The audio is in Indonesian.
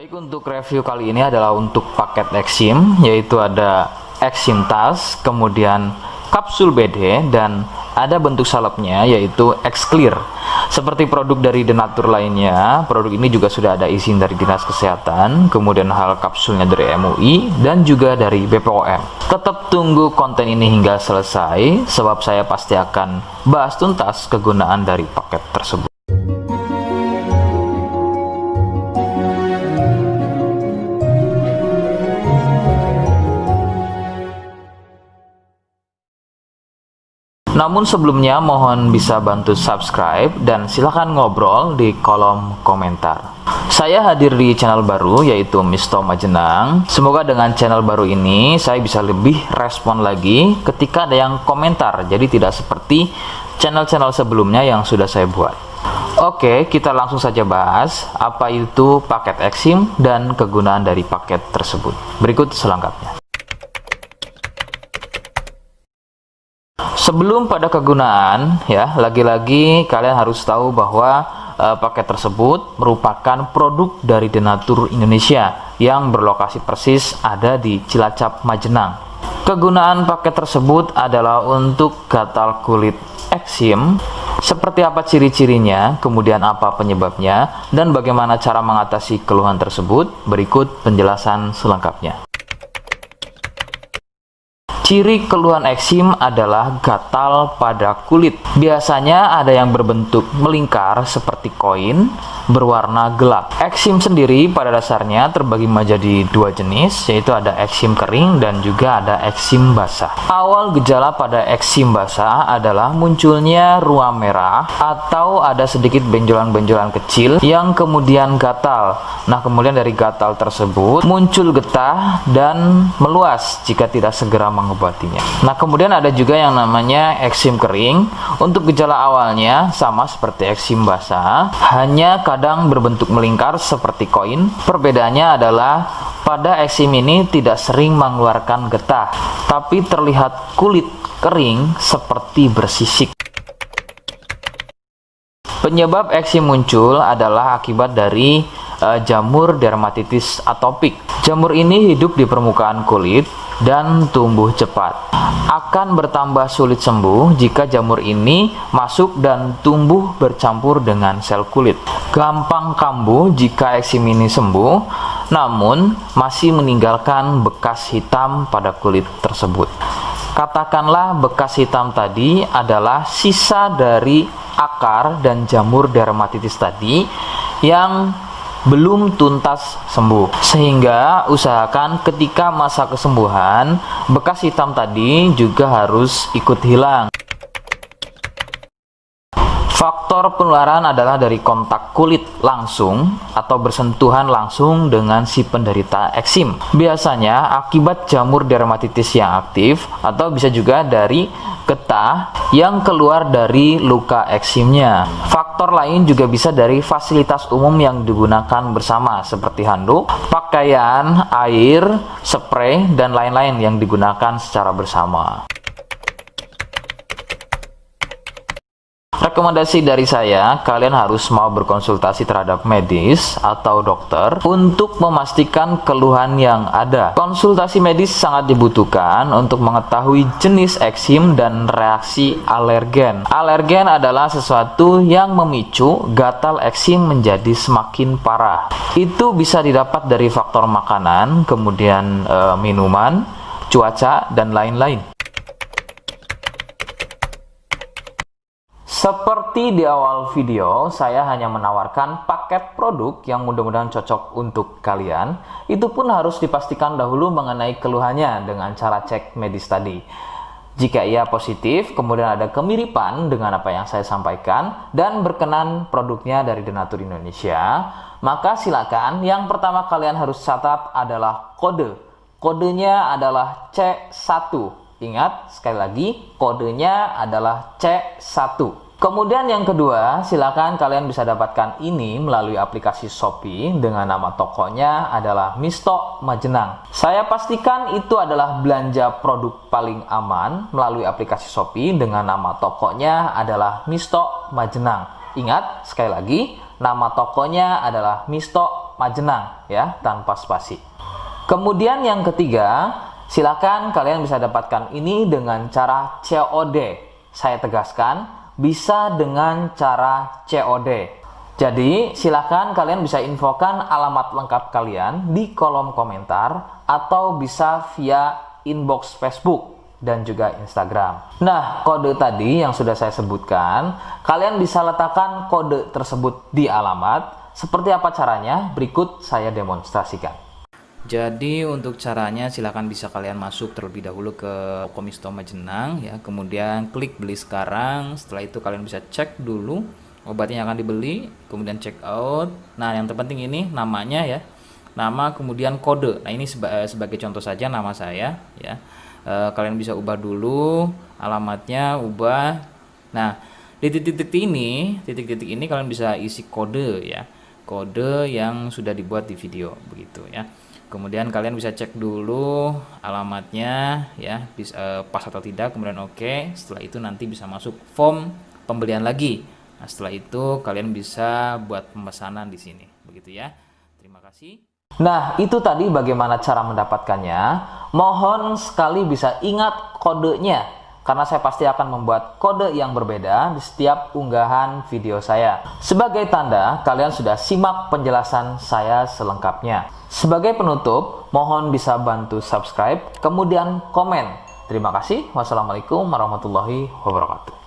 Baik, untuk review kali ini adalah untuk paket Exim, yaitu ada Exim tas, kemudian kapsul BD, dan ada bentuk salepnya yaitu X-Clear. Seperti produk dari Denatur lainnya, produk ini juga sudah ada izin dari Dinas Kesehatan, kemudian hal kapsulnya dari MUI dan juga dari BPOM. Tetap tunggu konten ini hingga selesai, sebab saya pasti akan bahas tuntas kegunaan dari paket tersebut. Namun sebelumnya mohon bisa bantu subscribe dan silahkan ngobrol di kolom komentar. Saya hadir di channel baru yaitu Misto Majenang. Semoga dengan channel baru ini saya bisa lebih respon lagi ketika ada yang komentar. Jadi tidak seperti channel-channel sebelumnya yang sudah saya buat. Oke, kita langsung saja bahas apa itu paket Exim dan kegunaan dari paket tersebut. Berikut selengkapnya. Sebelum pada kegunaan, ya, lagi-lagi kalian harus tahu bahwa paket tersebut merupakan produk dari Denatur Indonesia yang berlokasi persis ada di Cilacap, Majenang. Kegunaan paket tersebut adalah untuk gatal kulit eksim. Seperti apa ciri-cirinya, kemudian apa penyebabnya, dan bagaimana cara mengatasi keluhan tersebut. Berikut penjelasan selengkapnya. Ciri keluhan eksim adalah gatal pada kulit. Biasanya ada yang berbentuk melingkar seperti koin, berwarna gelap. Eksim sendiri pada dasarnya terbagi menjadi dua jenis, yaitu ada eksim kering dan juga ada eksim basah. Awal gejala pada eksim basah adalah munculnya ruam merah atau ada sedikit benjolan-benjolan kecil yang kemudian gatal. Nah, kemudian dari gatal tersebut muncul getah dan meluas jika tidak segera mengobatinya. Nah, kemudian ada juga yang namanya eksim kering. Untuk gejala awalnya sama seperti eksim basah, hanya kadang berbentuk melingkar seperti koin. Perbedaannya adalah pada eksim ini tidak sering mengeluarkan getah, tapi terlihat kulit kering seperti bersisik. Penyebab eksim muncul adalah akibat dari jamur dermatitis atopik. Jamur ini hidup di permukaan kulit dan tumbuh cepat. Akan bertambah sulit sembuh jika jamur ini masuk dan tumbuh bercampur dengan sel kulit. Gampang kambuh jika eksim ini sembuh, namun masih meninggalkan bekas hitam pada kulit tersebut. Katakanlah bekas hitam tadi adalah sisa dari akar dan jamur dermatitis tadi yang belum tuntas sembuh, sehingga usahakan ketika masa kesembuhan bekas hitam tadi juga harus ikut hilang. Faktor penularan adalah dari kontak kulit langsung atau bersentuhan langsung dengan si penderita eksim. Biasanya akibat jamur dermatitis yang aktif atau bisa juga dari getah yang keluar dari luka eksimnya. Faktor lain juga bisa dari fasilitas umum yang digunakan bersama seperti handuk, pakaian, air, spray, dan lain-lain yang digunakan secara bersama. Rekomendasi dari saya, kalian harus mau berkonsultasi terhadap medis atau dokter untuk memastikan keluhan yang ada. Konsultasi medis sangat dibutuhkan untuk mengetahui jenis eksim dan reaksi alergen. Alergen adalah sesuatu yang memicu gatal eksim menjadi semakin parah. Itu bisa didapat dari faktor makanan, kemudian minuman, cuaca, dan lain-lain. Seperti di awal video, saya hanya menawarkan paket produk yang mudah-mudahan cocok untuk kalian. Itu pun harus dipastikan dahulu mengenai keluhannya dengan cara cek medis tadi. Jika ia positif, kemudian ada kemiripan dengan apa yang saya sampaikan dan berkenan produknya dari Denatur Indonesia, maka silakan. Yang pertama kalian harus catat adalah kode. Kodenya adalah C1. Ingat, sekali lagi, kodenya adalah C1. Kemudian yang kedua, silakan kalian bisa dapatkan ini melalui aplikasi Shopee dengan nama tokonya adalah Misto Majenang. Saya pastikan itu adalah belanja produk paling aman melalui aplikasi Shopee dengan nama tokonya adalah Misto Majenang. Ingat, sekali lagi, nama tokonya adalah Misto Majenang ya, tanpa spasi. Kemudian yang ketiga, silakan kalian bisa dapatkan ini dengan cara COD. Saya tegaskan, bisa dengan cara COD. Jadi, silakan kalian bisa infokan alamat lengkap kalian di kolom komentar atau bisa via inbox Facebook dan juga Instagram. Nah, kode tadi yang sudah saya sebutkan, kalian bisa letakkan kode tersebut di alamat. Seperti apa caranya? Berikut saya demonstrasikan. Jadi untuk caranya silakan bisa kalian masuk terlebih dahulu ke Komisto Majenang ya, kemudian klik beli sekarang. Setelah itu kalian bisa cek dulu obatnya yang akan dibeli, kemudian check out. Nah, yang terpenting ini namanya ya, nama kemudian kode. Nah, ini sebagai contoh saja nama saya ya. Kalian bisa ubah dulu alamatnya, ubah. Nah, di titik-titik ini kalian bisa isi kode ya, kode yang sudah dibuat di video begitu ya. Kemudian kalian bisa cek dulu alamatnya ya, pas atau tidak, kemudian oke. Setelah itu nanti bisa masuk form pembelian lagi. Nah, setelah itu kalian bisa buat pemesanan di sini, begitu ya. Terima kasih. Nah, itu tadi bagaimana cara mendapatkannya. Mohon sekali bisa ingat kodenya, karena saya pasti akan membuat kode yang berbeda di setiap unggahan video saya. Sebagai tanda, kalian sudah simak penjelasan saya selengkapnya. Sebagai penutup, mohon bisa bantu subscribe, kemudian komen. Terima kasih. Wassalamualaikum warahmatullahi wabarakatuh.